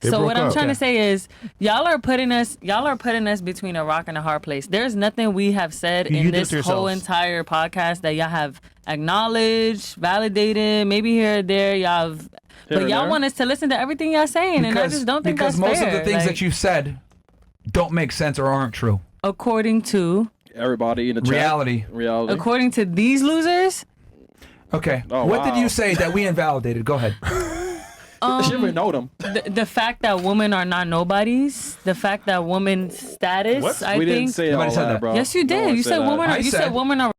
So what I'm trying to say is, y'all are putting us between a rock and a hard place. There's nothing we have said in this whole entire podcast that y'all have acknowledged, validated, maybe here or there, but y'all want us to listen to everything y'all saying, and I just don't think that's fair. Because most of the things that you've said don't make sense or aren't true. According to everybody in the chat. Reality. According to these losers. Okay. What did you say that we invalidated? Go ahead. She didn't know them. The fact that women are not nobodies, the fact that women's status, what? I we think. didn't say all that, bro. Yes, you did. You said women are. You said women are.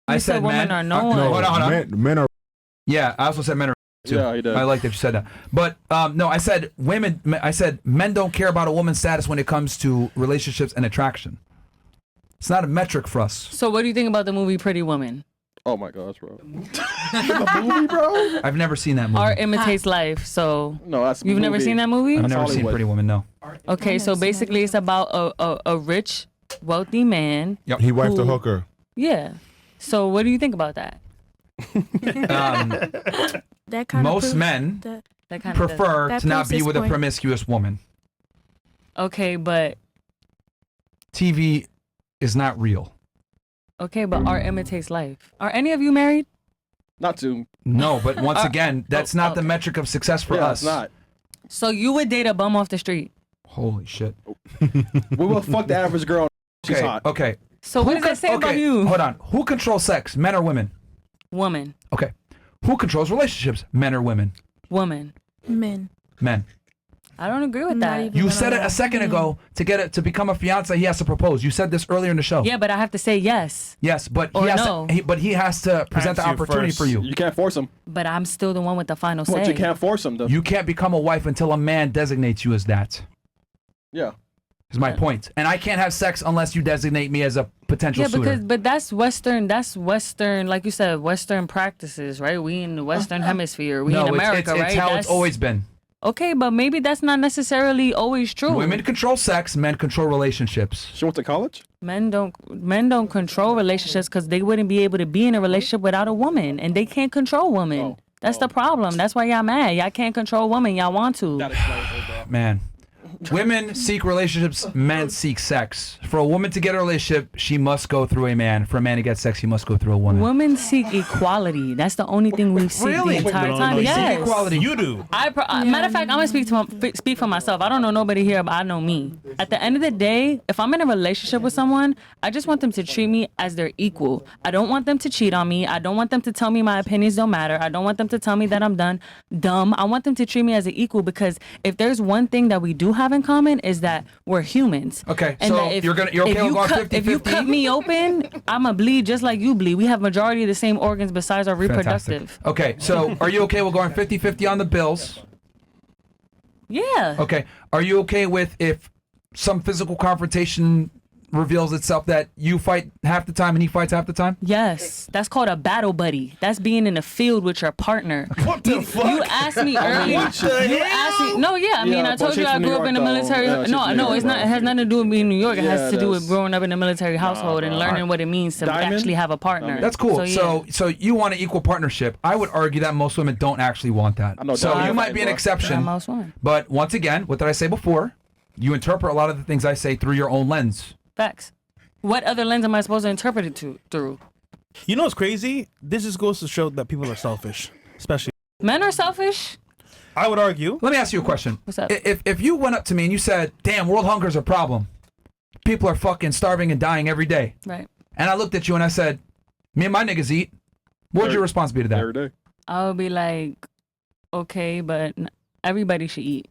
I said women are no one. Hold on. Men are. Yeah, I also said men are. Too. Yeah, he did. I like that you said that. But no, I said women. I said men don't care about a woman's status when it comes to relationships and attraction. It's not a metric for us. So what do you think about the movie Pretty Woman? Oh my gosh, bro. The movie, bro? I've never seen that movie. Art imitates life. So no, that's you've never seen that movie? I've never seen Pretty Woman. No. Okay, so basically it's about a rich, wealthy man. Yep. He wiped a hooker. Yeah. So what do you think about that? Most men prefer to not be with a promiscuous woman. Okay, but TV is not real. Okay, but art imitates life. Are any of you married? Not to. No, but once again, that's not the metric of success for us. It's not. So you would date a bum off the street? Holy shit. We will fuck the average girl. She's hot. Okay. So what does that say about you? Hold on. Who controls sex, men or women? Woman. Okay. Who controls relationships, men or women? Woman. Men. Men. I don't agree with that. You said it a second ago. To become a fiance, he has to propose. You said this earlier in the show. Yeah, but I have to say yes. Yes, but he has to present the opportunity for you. You can't force him. But I'm still the one with the final say. But you can't force him, though. You can't become a wife until a man designates you as that. Yeah. Is my point. And I can't have sex unless you designate me as a potential suitor. But that's Western, like you said, Western practices, right? We in the Western hemisphere. We in America, right? It's how it's always been. Okay, but maybe that's not necessarily always true. Women control sex, men control relationships. She went to college? Men don't control relationships because they wouldn't be able to be in a relationship without a woman, and they can't control women. That's the problem. That's why y'all mad. Y'all can't control women. Y'all want to. That explains it, bro. Man. Women seek relationships, men seek sex. For a woman to get a relationship, she must go through a man. For a man to get sex, he must go through a woman. Women seek equality. That's the only thing we seek the entire time. You yes. seek equality. You do. Matter of fact, I'm gonna speak for myself. I don't know nobody here, but I know me. At the end of the day, if I'm in a relationship with someone, I just want them to treat me as their equal. I don't want them to cheat on me. I don't want them to tell me my opinions don't matter. I don't want them to tell me that I'm dumb. I want them to treat me as an equal, because if there's one thing that we do have in common is that we're humans. Okay, and so you're okay with going 50-50? If you cut me open, I'm gonna bleed just like you bleed. We have majority of the same organs besides our reproductive. Fantastic. Okay, so are you okay with going 50-50 on the bills? Yeah. Okay. Are you okay with if some physical confrontation reveals itself that you fight half the time and he fights half the time? Yes. That's called a battle buddy. That's being in the field with your partner. What the fuck? You asked me earlier. No, yeah. I mean, I told you I grew up in the military. No, it's not. It has nothing to do with being in New York. It has to do with growing up in a military household and learning what it means to actually have a partner. That's cool. So you want an equal partnership. I would argue that most women don't actually want that. So you might be an exception. But once again, what did I say before? You interpret a lot of the things I say through your own lens. Facts. What other lens am I supposed to interpret it through? You know what's crazy? This just goes to show that people are selfish, especially men are selfish. I would argue. Let me ask you a question. What's up? If you went up to me and you said, "Damn, world hunger is a problem. People are fucking starving and dying every day." Right. And I looked at you and I said, "Me and my niggas eat." What would your response be to that? Every day. I would be like, "Okay, but everybody should eat."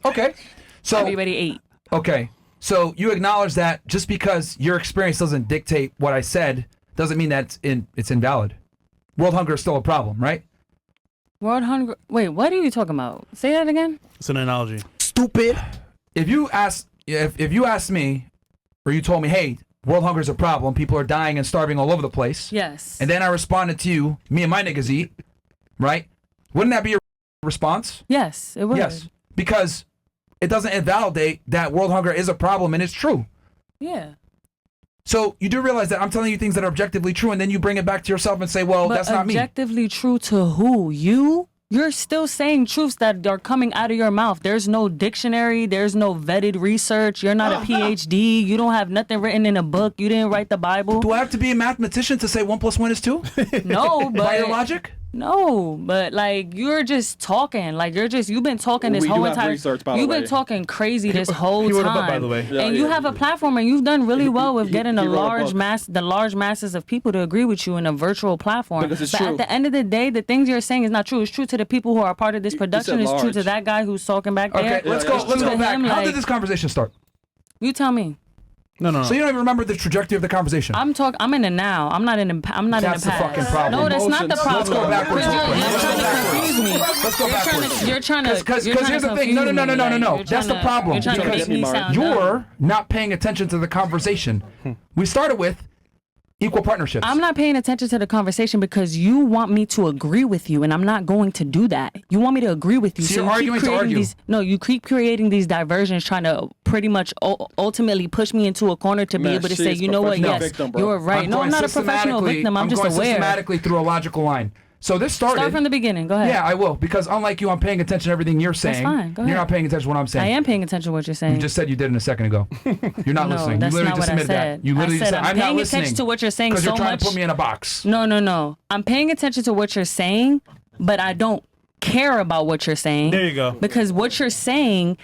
Okay. So everybody ate. Okay. So you acknowledge that just because your experience doesn't dictate what I said doesn't mean that it's invalid. World hunger is still a problem, right? World hunger. Wait, what are you talking about? Say that again. It's an analogy. Stupid. If you asked me, or you told me, "Hey, world hunger is a problem. People are dying and starving all over the place." Yes. And then I responded to you, "Me and my niggas eat," right? Wouldn't that be your response? Yes, it would. Yes, because it doesn't invalidate that world hunger is a problem, and it's true. Yeah. So you do realize that I'm telling you things that are objectively true, and then you bring it back to yourself and say, "Well, but that's not me." Objectively true to who? You? you're still saying truths that are coming out of your mouth. There's no dictionary. There's no vetted research. You're not a PhD. You don't have nothing written in a book. You didn't write the Bible. Do I have to be a mathematician to say 1 + 1 is 2? No, but by your logic? No, but like you're just talking. Like you've been talking this whole entire. You've been talking crazy this whole time. Book, by the way. And you have a platform, and you've done really well with getting the large masses of people to agree with you in a virtual platform. But at the end of the day, the things you're saying is not true. It's true to the people who are a part of this production. It's true to that guy who's talking back there. Okay, let's go back. How did this conversation start? You tell me. No. So you don't even remember the trajectory of the conversation? I'm in the now. I'm not in the past. That's the fucking problem. No, that's not the problem. Let's go backwards. Let's go backwards. You're trying to. Because here's the thing. No. That's the problem. Because you're not paying attention to the conversation. We started with equal partnerships. I'm not paying attention to the conversation because you want me to agree with you, and I'm not going to do that. You want me to agree with you. So you're arguing to argue. You keep creating these diversions, trying to pretty much ultimately push me into a corner to be able to say, you know what, yes, victim, you're right. No, I'm not a professional victim. I'm just going aware. systematically through a logical line. So this started. Start from the beginning. Go ahead. Yeah, I will. Because unlike you, I'm paying attention to everything you're saying. That's fine. Go ahead. You're not paying attention to what I'm saying. I am paying attention to what you're saying. You just said you did it a second ago. You're not listening. That's you literally not just what I admitted said. that. You literally just said, I'm not paying listening. attention to what you're saying so much. Because you're trying to put me in a box. No. I'm paying attention to what you're saying, but I don't care about what you're saying. There you go. Because what you're saying,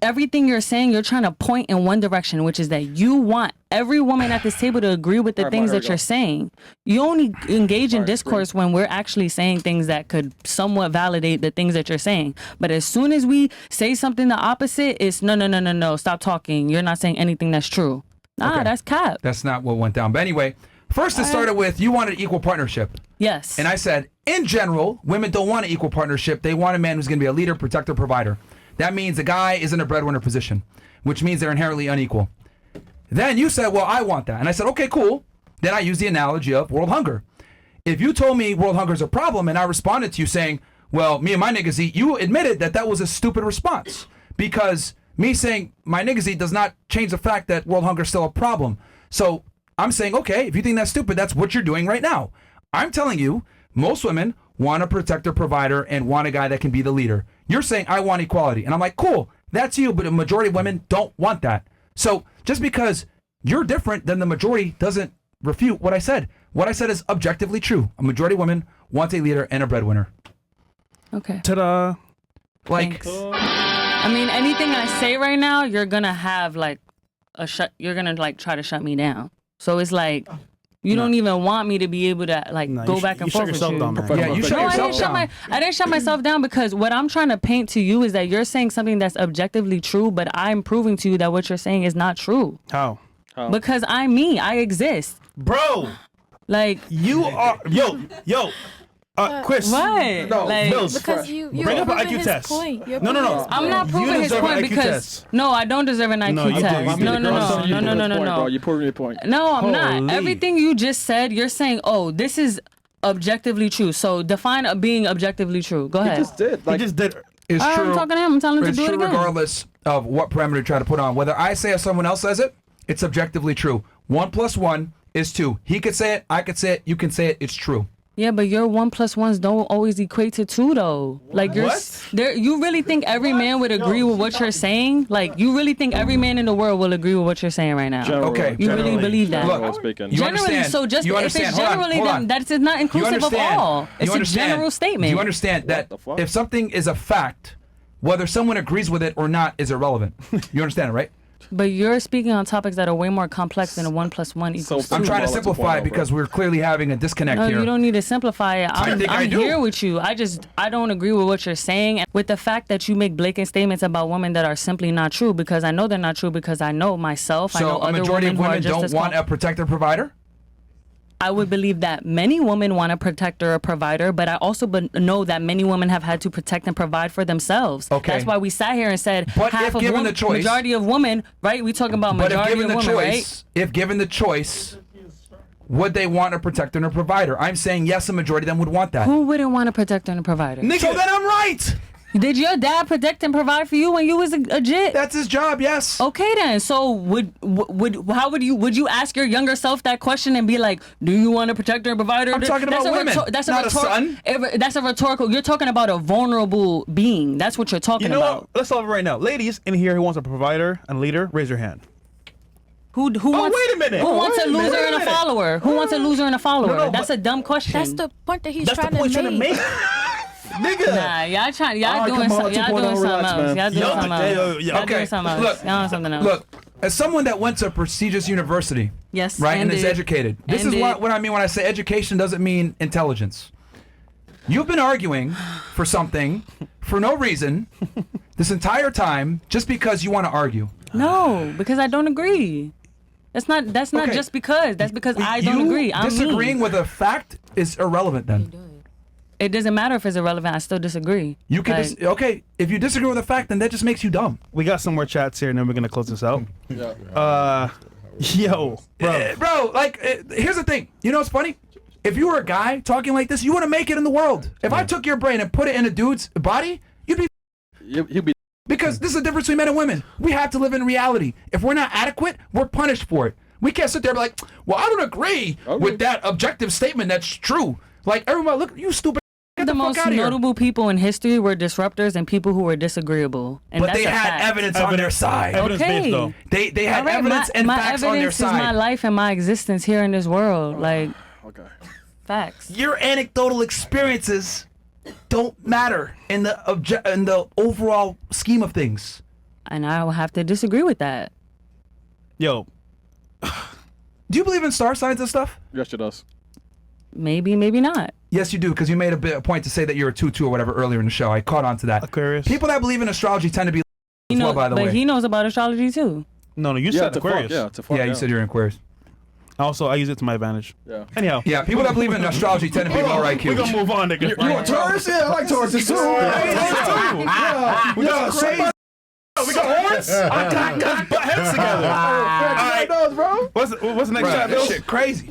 everything you're saying, you're trying to point in one direction, which is that you want every woman at this table to agree with the things that you're saying. You only engage in discourse when we're actually saying things that could somewhat validate the things that you're saying. But as soon as we say something the opposite, it's no, stop talking. You're not saying anything that's true. Nah, that's cap. That's not what went down. But anyway, first it started with you wanted equal partnership. Yes. And I said, in general, women don't want an equal partnership. They want a man who's going to be a leader, protector, provider. That means the guy is in a breadwinner position, which means they're inherently unequal. Then you said, well, I want that. And I said, okay, cool. Then I used the analogy of world hunger. If you told me world hunger is a problem and I responded to you saying, well, me and my niggas eat, you admitted that that was a stupid response. Because me saying my niggas eat does not change the fact that world hunger is still a problem. So I'm saying, okay, if you think that's stupid, that's what you're doing right now. I'm telling you, most women want a protector, provider, and want a guy that can be the leader. You're saying I want equality. And I'm like, cool, that's you, but a majority of women don't want that. So just because you're different than the majority doesn't refute what I said. What I said is objectively true. A majority of women want a leader and a breadwinner. Okay. Ta-da. Like, I mean, anything I say right now, you're gonna have like you're gonna like try to shut me down. So it's like you don't even want me to be able to like go back and forth with you. Yeah, you shut yourself down. I didn't shut myself down because what I'm trying to paint to you is that you're saying something that's objectively true, but I'm proving to you that what you're saying is not true. How? Because I'm me. I exist. Bro. Like you are. Yo. Chris. What? No, like, Mills. Because you're bring up an IQ test. No. I'm not proving his point because no, I don't deserve an IQ test. No. You're proving your point. No, I'm not. Everything you just said, you're saying, oh, this is objectively true. So define being objectively true. Go ahead. He just did. He just did. It's true. I'm talking to him. I'm telling him to do it again. Regardless of what parameter you try to put on. Whether I say it or someone else says it, it's objectively true. 1 + 1 is 2. He could say it. I could say it. You can say it. It's true. Yeah, but your 1 + 1s don't always equate to 2 though. Like you really think every man would agree with what you're saying? Like you really think every man in the world will agree with what you're saying right now? Okay. You really believe that? Look, generally, so just if it's generally, then that's not inclusive of all. It's a general statement. Do you understand that if something is a fact, whether someone agrees with it or not is irrelevant? You understand it, right? But you're speaking on topics that are way more complex than a 1 + 1 equals 2. I'm trying to simplify it because we're clearly having a disconnect here. No, you don't need to simplify it. I'm here with you. I don't agree with what you're saying. And with the fact that you make blatant statements about women that are simply not true, because I know they're not true because I know myself. I know So a majority of women don't want a protector, provider? I would believe that many women want a protector or provider, but I also know that many women have had to protect and provide for themselves. Okay. That's why we sat here and said but half of women, majority of women, right? We talking about majority of women, right? If given the choice, would they want a protector and a provider? I'm saying yes, a majority of them would want that. Who wouldn't want a protector and a provider? So then I'm right. Did your dad protect and provide for you when you was a jit? That's his job, yes. Okay then. So would you ask your younger self that question and be like, do you want to protect or provide her? I'm talking about women, not a son. That's a rhetorical. You're talking about a vulnerable being. That's what you're talking about. What? Let's solve it right now. Ladies in here who wants a provider and leader, raise your hand. Who wants? Wait a minute. Who wants a loser and a follower? Who wants a loser and a follower? No, That's a dumb question. That's the point that he's That's trying the point to trying to make. make. Nigga. Nah, y'all doing come on, something. Y'all 2.0 doing something relax, else. man. Y'all doing something else. Y'all Okay, doing something else. look, Y'all doing something else. Look, as someone that went to a prestigious university, Yes, right, and and is did. educated, this And is did. what I mean when I say education doesn't mean intelligence. You've been arguing for something for no reason this entire time just because you want to argue. No, because I don't agree. That's not Okay. just because. That's because I don't agree. I'm disagreeing me. with a fact is irrelevant then. It doesn't matter if it's irrelevant. I still disagree. You can Like, okay, if you disagree with a fact, then that just makes you dumb. We got some more chats here, and then we're gonna close this out. Yeah. Yo, bro. Bro, like, here's the thing. You know what's funny? If you were a guy talking like this, you wouldn't make it in the world. If I took your brain and put it in a dude's body, you'd be. You'd be. Because this is the difference between men and women. We have to live in reality. If we're not adequate, we're punished for it. We can't sit there and be like, well, I don't agree with that objective statement that's true. Like, everybody, look, you stupid. Get the the fuck most out of here. notable people in history were disruptors and people who were disagreeable. And But that's they a had fact. evidence on their side. Evidence-based, though. They had All right, evidence and my facts on their evidence is my side. life and my existence here in this world. Like, Okay. facts. Your anecdotal experiences don't matter in the in the overall scheme of things. And I will have to disagree with that. Yo, Do you believe in star signs and stuff? Yes, it does. Maybe, maybe not. Yes, you do, because you made a point to say that you're a 2-2 or whatever earlier in the show. I caught on to that. Aquarius. People that believe in astrology tend to be He as well, knows, by the but way. he knows about astrology too. No, you Yeah, said to Aquarius. fuck. Yeah, to fuck. Yeah, you said you're in Aquarius. Also, I use it to my advantage. Yeah. Anyhow. Yeah, people that believe in astrology tend to be lower IQ. We're gonna move on, nigga. You a Taurus? Yeah, I like Tauruses too. Yeah. We got crazy. We got horns. I got butt heads together. All right. Bro. What's the next Bruh, chat, this Bill? shit crazy.